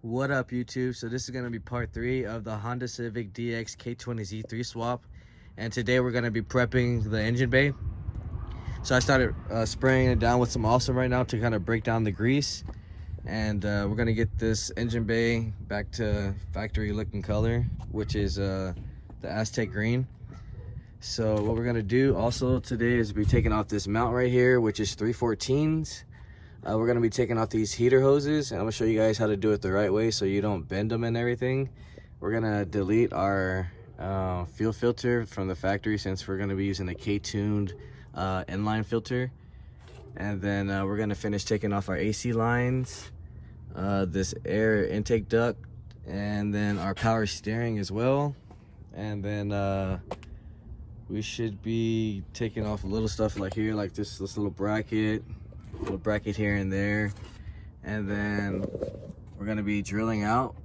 What up, YouTube? So this is going to be part 3 of the Honda Civic DX K20z3 swap, and today we're going to be prepping the engine bay. So I started spraying it down with some Awesome right now to kind of break down the grease, and we're going to get this engine bay back to factory looking color, which is the Aztec green. So what we're going to do also today is be taking off this mount right here, which is 314s. We're going to be taking off these heater hoses, and I'm going to show you guys how to do it the right way so you don't bend them and everything. We're going to delete our fuel filter from the factory since we're going to be using a K-tuned inline filter. And then we're going to finish taking off our AC lines, this air intake duct, and then our power steering as well. And then we should be taking off a little stuff like here, like this little bracket here and there. And then we're gonna be drilling out.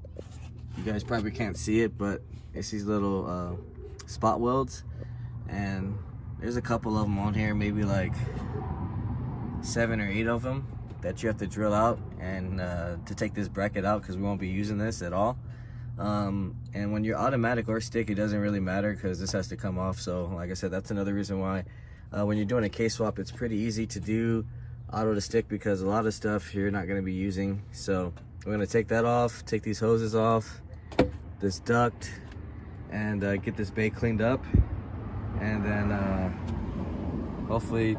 You guys probably can't see it, but it's these little spot welds, and there's a couple of them on here, maybe like 7 or 8 of them that you have to drill out and to take this bracket out, because we won't be using this at all. And when you're automatic or stick, it doesn't really matter because this has to come off. So like I said, that's another reason why when you're doing a K swap, it's pretty easy to do auto to stick, because a lot of stuff you're not going to be using. So we're going to take that off, take these hoses off, this duct, and get this bay cleaned up. And then hopefully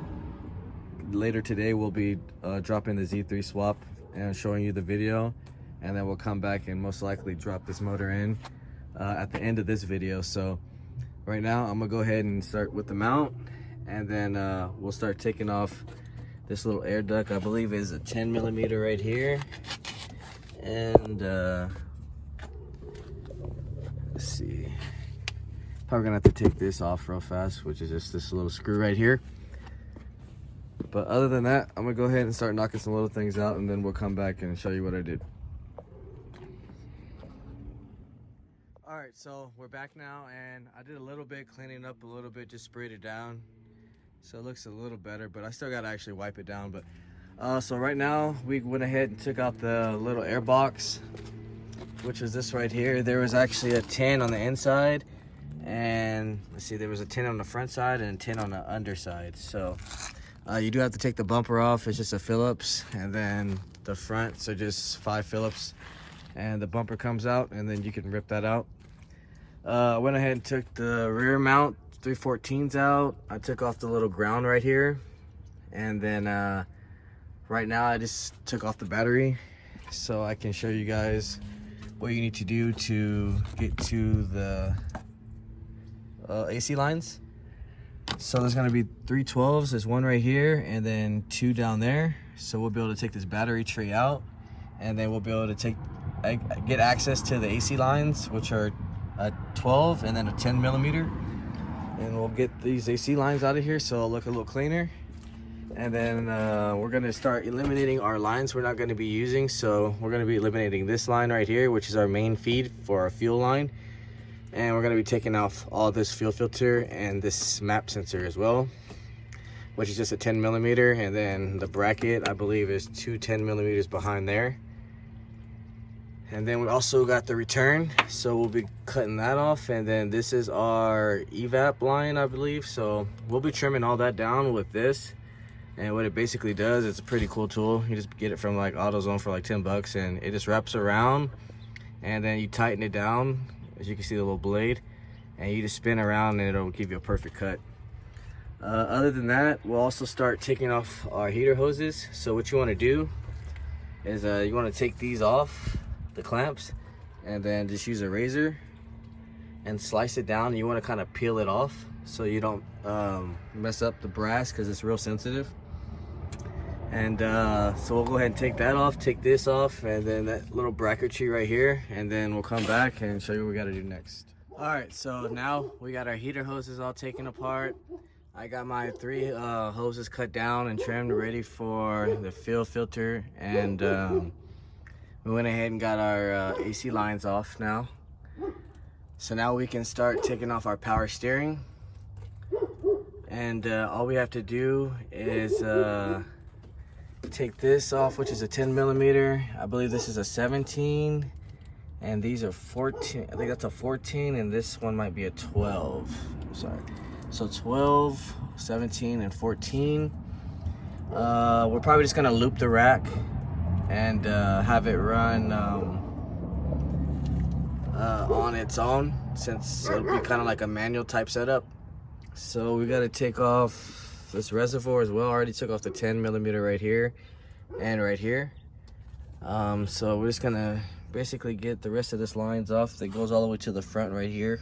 later today we'll be dropping the Z3 swap and showing you the video, and then we'll come back and most likely drop this motor in at the end of this video. So right now I'm gonna go ahead and start with the mount, and then we'll start taking off this little air duct. I believe is a 10 millimeter right here. And let's see, probably gonna have to take this off real fast, which is just this little screw right here. But other than that, I'm gonna go ahead and start knocking some little things out, and then we'll come back and show you what I did. All right, so we're back now, and I did a little bit cleaning up a little bit, just sprayed it down. So it looks a little better, but I still gotta actually wipe it down. But so right now we went ahead and took out the little air box, which is this right here. There was actually a 10 on the inside, and let's see, there was a 10 on the front side and a 10 on the underside. So you do have to take the bumper off. It's just a Phillips, and then the front, so just 5 Phillips, and the bumper comes out, and then you can rip that out. I went ahead and took the rear mount 314s out. I took off the little ground right here, and then right now I just took off the battery so I can show you guys what you need to do to get to the AC lines. So there's going to be 3 12s. There's one right here and then 2 down there. So we'll be able to take this battery tray out, and then we'll be able to get access to the AC lines, which are a 12 and then a 10 millimeter. And we'll get these AC lines out of here so it'll look a little cleaner. And then we're gonna start eliminating our lines we're not gonna be using. So we're gonna be eliminating this line right here, which is our main feed for our fuel line. And we're gonna be taking off all this fuel filter and this map sensor as well, which is just a 10 millimeter. And then the bracket, I believe, is 2 10 millimeters behind there. And then we also got the return, so we'll be cutting that off. And then this is our evap line, I believe. So we'll be trimming all that down with this. And what it basically does, it's a pretty cool tool. You just get it from like AutoZone for like 10 bucks, and it just wraps around, and then you tighten it down, as you can see the little blade, and you just spin around and it'll give you a perfect cut. Other than that, we'll also start taking off our heater hoses. So what you want to do is you want to take these off the clamps, and then just use a razor and slice it down. You want to kind of peel it off so you don't mess up the brass, because it's real sensitive. And so we'll go ahead and take that off, take this off, and then that little bracketry right here, and then we'll come back and show you what we got to do next. All right, so now we got our heater hoses all taken apart. I got my 3 hoses cut down and trimmed, ready for the fuel filter, and we went ahead and got our AC lines off now. So now we can start taking off our power steering. And all we have to do is take this off, which is a 10 millimeter. I believe this is a 17, and these are 14. I think that's a 14, and this one might be a 12. Sorry. So 12, 17, and 14. We're probably just gonna loop the rack and have it run on its own, since it'll be kind of like a manual type setup. So we got to take off this reservoir as well. I already took off the 10 millimeter right here and right here. So we're just gonna basically get the rest of this lines off that goes all the way to the front right here.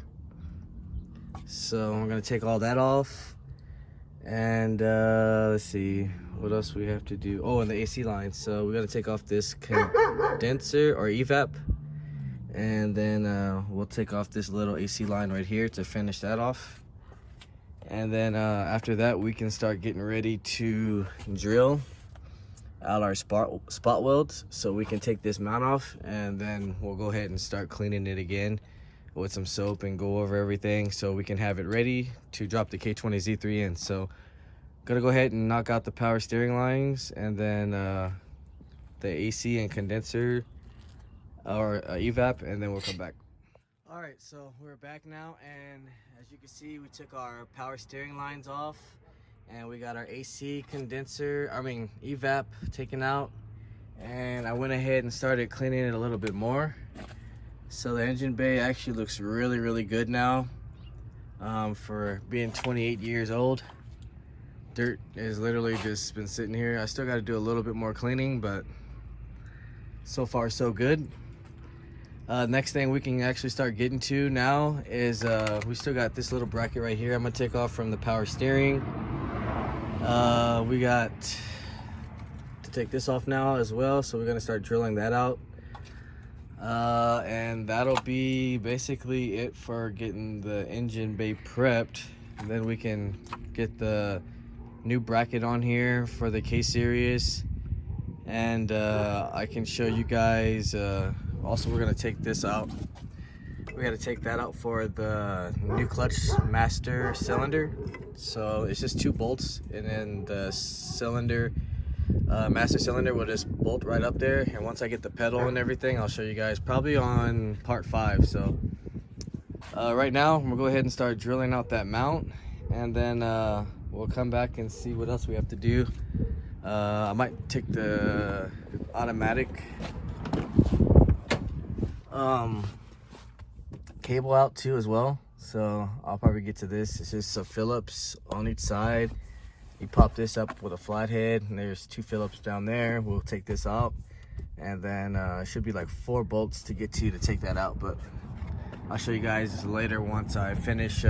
So we're gonna take all that off, and let's see what else we have to do. Oh, and the AC lines. So we got to take off this condenser or evap, and then we'll take off this little AC line right here to finish that off. And then after that, we can start getting ready to drill out our spot welds, so we can take this mount off, and then we'll go ahead and start cleaning it again with some soap and go over everything so we can have it ready to drop the K20Z3 in. So gotta go ahead and knock out the power steering lines, and then the AC and condenser or evap, and then we'll come back. All right, so we're back now, and as you can see, we took our power steering lines off, and we got our AC evap taken out, and I went ahead and started cleaning it a little bit more. So the engine bay actually looks really, really good now for being 28 years old. Dirt is literally just been sitting here. I still got to do a little bit more cleaning, but so far so good. Next thing we can actually start getting to now is we still got this little bracket right here I'm gonna take off from the power steering. We got to take this off now as well, so we're gonna start drilling that out, and that'll be basically it for getting the engine bay prepped. And then we can get the new bracket on here for the K series, and I can show you guys. Also, we're gonna take this out. We gotta take that out for the new clutch master cylinder. So it's just 2 bolts, and then the cylinder, master cylinder, will just bolt right up there. And once I get the pedal and everything, I'll show you guys probably on part 5. So right now, we'll go ahead and start drilling out that mount, and then we'll come back and see what else we have to do. I might take the automatic cable out too as well, so I'll probably get to this. It's just a Phillips on each side. You pop this up with a flathead, and there's 2 Phillips down there. We'll take this out, and then it should be like 4 bolts to get to take that out, but I'll show you guys later once I finish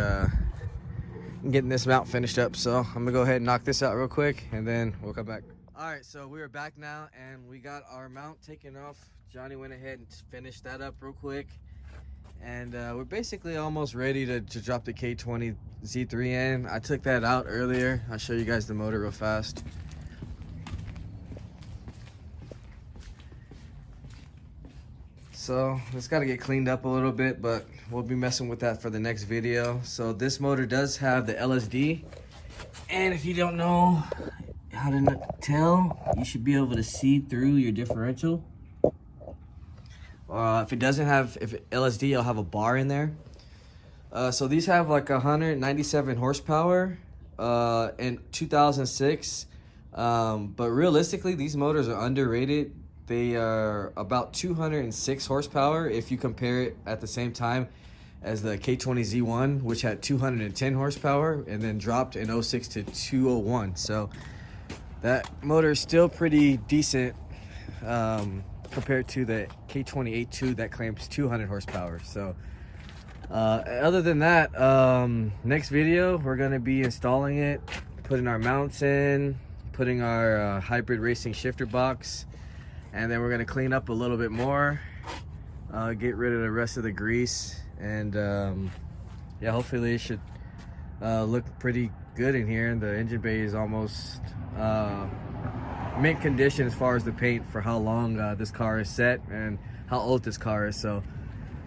getting this mount finished up. So I'm gonna go ahead and knock this out real quick, and then we'll come back. All right, so we are back now, and we got our mount taken off. Johnny went ahead and finished that up real quick, and we're basically almost ready to drop the K20Z3 in. I took that out earlier. I'll show you guys the motor real fast. So it's got to get cleaned up a little bit, but we'll be messing with that for the next video. So this motor does have the LSD, and if you don't know how to tell, you should be able to see through your differential. If it doesn't have LSD, I'll have a bar in there. So these have like 197 horsepower in 2006, but realistically these motors are underrated. They are about 206 horsepower if you compare it at the same time as the K20Z1, which had 210 horsepower and then dropped in 06 to 201. So that motor is still pretty decent compared to the K20A2 that claims 200 horsepower. So other than that, next video we're going to be installing it, putting our mounts in, putting our hybrid racing shifter box, and then we're going to clean up a little bit more, get rid of the rest of the grease, and yeah, hopefully it should look pretty good in here. And the engine bay is almost mint condition as far as the paint for how long this car is set and how old this car is. So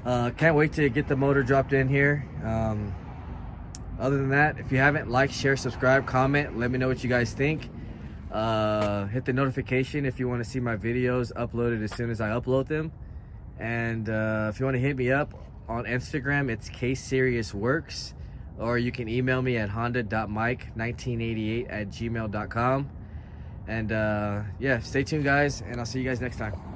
can't wait to get the motor dropped in here. Other than that, if you haven't, like, share, subscribe, comment, let me know what you guys think. Hit the notification if you want to see my videos uploaded as soon as I upload them. And if you want to hit me up on Instagram, it's kserious.works, or you can email me at honda.mike1988@gmail.com. And yeah, stay tuned guys, and I'll see you guys next time.